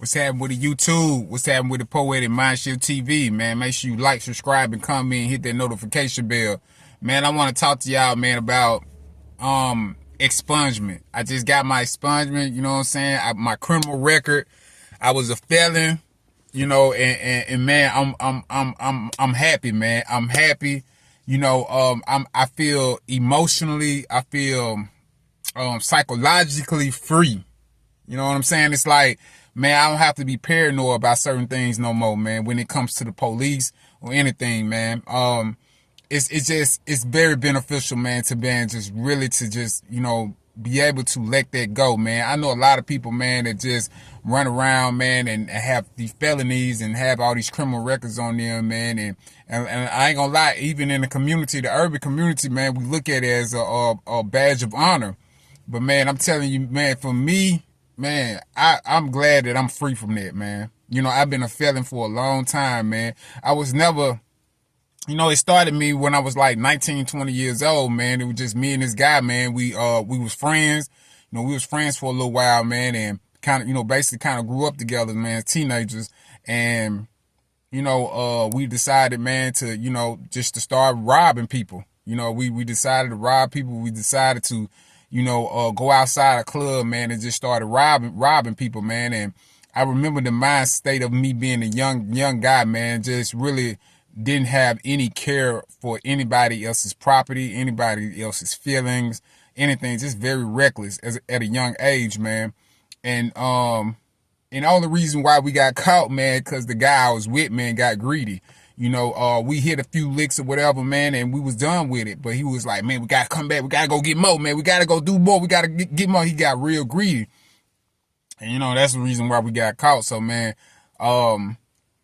What's happening with the YouTube? What's happening with the Poetic Mindshift TV, man? Make sure you like, subscribe, and comment, and hit that notification bell. Man, I want to talk to y'all, man, about expungement. I just got my expungement, you know what I'm saying? My criminal record. I was a felon, you know, and man, I'm happy, man. I'm happy. You know, I feel emotionally, I feel psychologically free. You know what I'm saying? It's like, man, I don't have to be paranoid about certain things no more, man, when it comes to the police or anything, man. It's very beneficial, man, to man just really to just, you know, be able to let that go, man. I know a lot of people, man, that just run around, man, and have these felonies and have all these criminal records on them, man. And I ain't gonna lie, even in the community, the urban community, man, we look at it as a badge of honor. But man, I'm telling you, man, for me, man, I'm glad that I'm free from that, man. You know, I've been a felon for a long time, man. I was never, you know, it started me when I was like 19, 20 years old, man. It was just me and this guy, man. We was friends. You know, we was friends for a little while, man, and kind of, you know, basically kind of grew up together, man, as teenagers. And, you know, we decided, man, to, you know, just to start robbing people. You know, we decided to rob people. We decided to, you know, go outside a club, man, and just started robbing people, man. And I remember the mind state of me being a young guy, man, just really didn't have any care for anybody else's property, anybody else's feelings, anything, just very reckless at a young age, man. And the only reason why we got caught, man, because the guy I was with, man, got greedy. You know, we hit a few licks or whatever, man, and we was done with it. But he was like, man, we got to come back. We got to go get more, man. We got to go do more. We got to get more. He got real greedy. And, you know, that's the reason why we got caught. So, man,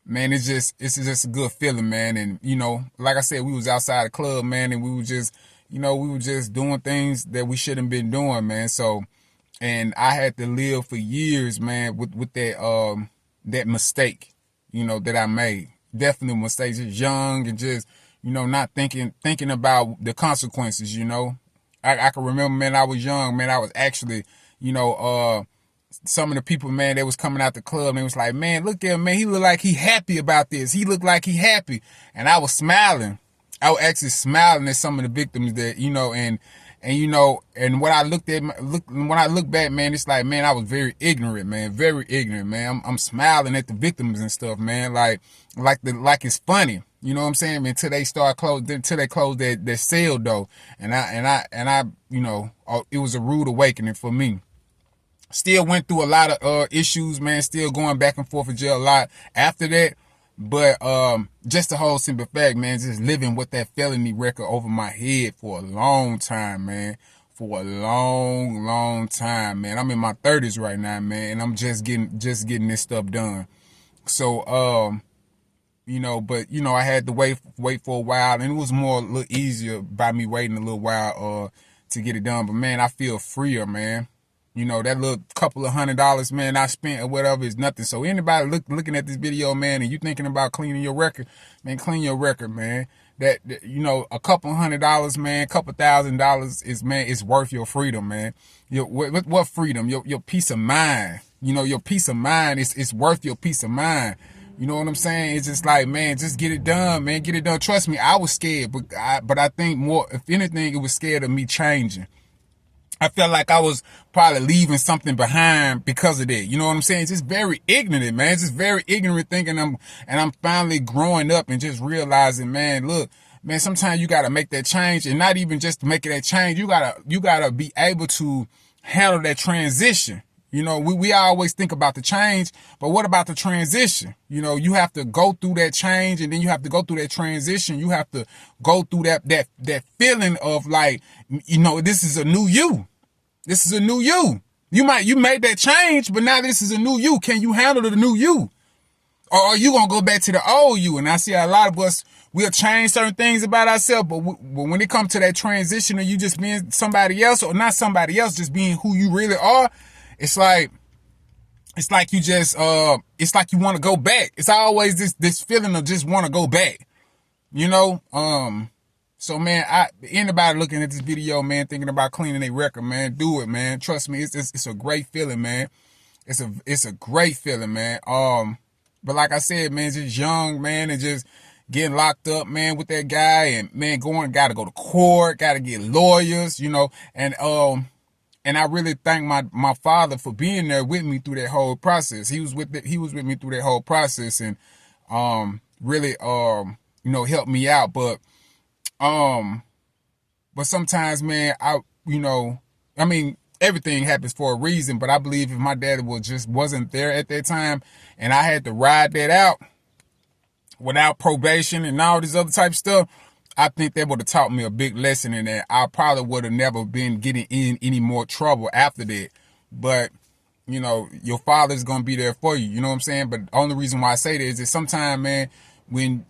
it's just a good feeling, man. And, you know, like I said, we was outside the club, man, and we were just, you know, we were just doing things that we shouldn't been doing, man. So, and I had to live for years, man, with that mistake, you know, that I made. Definitely mistakes, just young and just, you know, not thinking about the consequences, you know. I can remember, man, I was young, man, I was actually, you know, some of the people, man, that was coming out the club, and they was like, man, look at him, man, he look like he happy about this. He looked like he happy. And I was smiling. I was actually smiling at some of the victims that, you know, and you know, and when I when I look back, man, it's like, man, I was very ignorant, man, very ignorant, man. I'm smiling at the victims and stuff, man, like it's funny, you know what I'm saying? Until they close that cell door, and I, you know, it was a rude awakening for me. Still went through a lot of issues, man. Still going back and forth to jail a lot after that. But just the whole simple fact, man, just living with that felony record over my head for a long time, man. For a long time, man. I'm in my 30s right now, man, and I'm just getting this stuff done. So you know, but you know, I had to wait for a while, and it was a little easier by me waiting a little while to get it done. But man, I feel freer, man. You know, that little couple of $100, man, I spent or whatever is nothing. So anybody looking at this video, man, and you thinking about cleaning your record, man, clean your record, man. That you know, a couple $100, man, couple $1,000 is, man, it's worth your freedom, man. What freedom? Your peace of mind. You know, your peace of mind is worth your peace of mind. You know what I'm saying? It's just like, man, just get it done, man. Get it done. Trust me, I was scared, but I think more, if anything, it was scared of me changing. I felt like I was probably leaving something behind because of that. You know what I'm saying? It's just very ignorant, man. It's just very ignorant thinking I'm finally growing up and just realizing, man, look, man, sometimes you got to make that change, and not even just making that change. You gotta be able to handle that transition. You know, we always think about the change, but what about the transition? You know, you have to go through that change, and then you have to go through that transition. You have to go through that feeling of like, you know, this is a new you. This is a new you. You made that change, but now this is a new you. Can you handle the new you? Or are you going to go back to the old you? And I see a lot of us, we'll change certain things about ourselves, but when it comes to that transition of you just being somebody else, or not somebody else, just being who you really are, it's like you just, it's like you want to go back. It's always this feeling of just want to go back, you know? So, man, anybody looking at this video, man, thinking about cleaning their record, man, do it, man. Trust me, it's a great feeling, man. it's a great feeling, man. But like I said, man, just young, man, and just getting locked up, man, with that guy, and man, gotta go to court, gotta get lawyers, and I really thank my father for being there with me through that whole process. He was with me through that whole process, and really helped me out. But sometimes, man, I mean, everything happens for a reason. But I believe if my dad wasn't there at that time, and I had to ride that out without probation and all this other type of stuff, I think that would have taught me a big lesson in that. I probably would have never been getting in any more trouble after that. But, your father's going to be there for you. You know what I'm saying? But the only reason why I say that is that sometimes, man,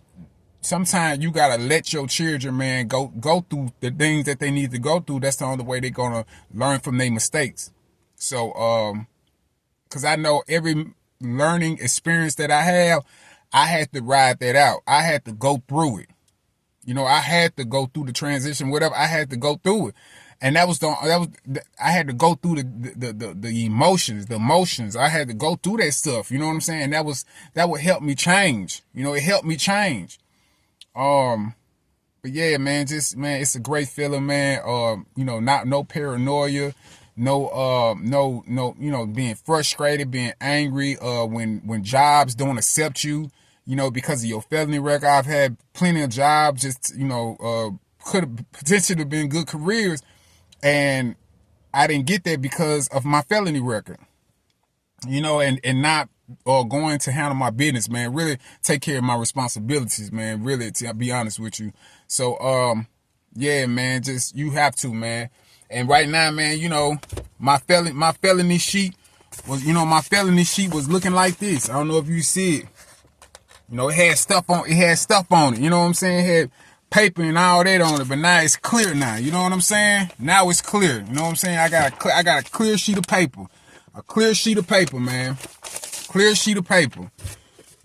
sometimes you got to let your children, man, go through the things that they need to go through. That's the only way they're going to learn from their mistakes. So, because I know every learning experience that I have, I had to ride that out. I had to go through it. I had to go through the transition, whatever. I had to go through it, and I had to go through the emotions. I had to go through that stuff. You know what I'm saying? That would help me change. It helped me change. But yeah, man, it's a great feeling, man. No paranoia, no, being frustrated, being angry, when jobs don't accept you, because of your felony record. I've had plenty of jobs, could have potentially been good careers, and I didn't get that because of my felony record, and not going to handle my business, man, really take care of my responsibilities, man, really, to be honest with you. So, yeah, man, you have to, man. And right now, man, my felony sheet was looking like this. I don't know if you see it. It had stuff on it. You know what I'm saying? It had paper and all that on it, but now it's clear now. You know what I'm saying? Now it's clear. You know what I'm saying? I got a clear sheet of paper. A clear sheet of paper, man. Clear sheet of paper.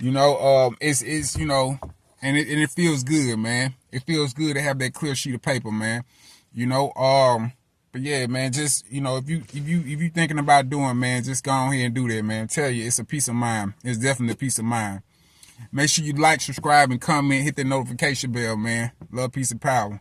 It's and it feels good, man. It feels good to have that clear sheet of paper, man. But yeah, man, just, if you thinking about doing, man, just go ahead and do that, man. I tell you, it's a peace of mind. It's definitely a peace of mind. Make sure you like, subscribe, and comment. Hit that notification bell, man. Love, peace, and power.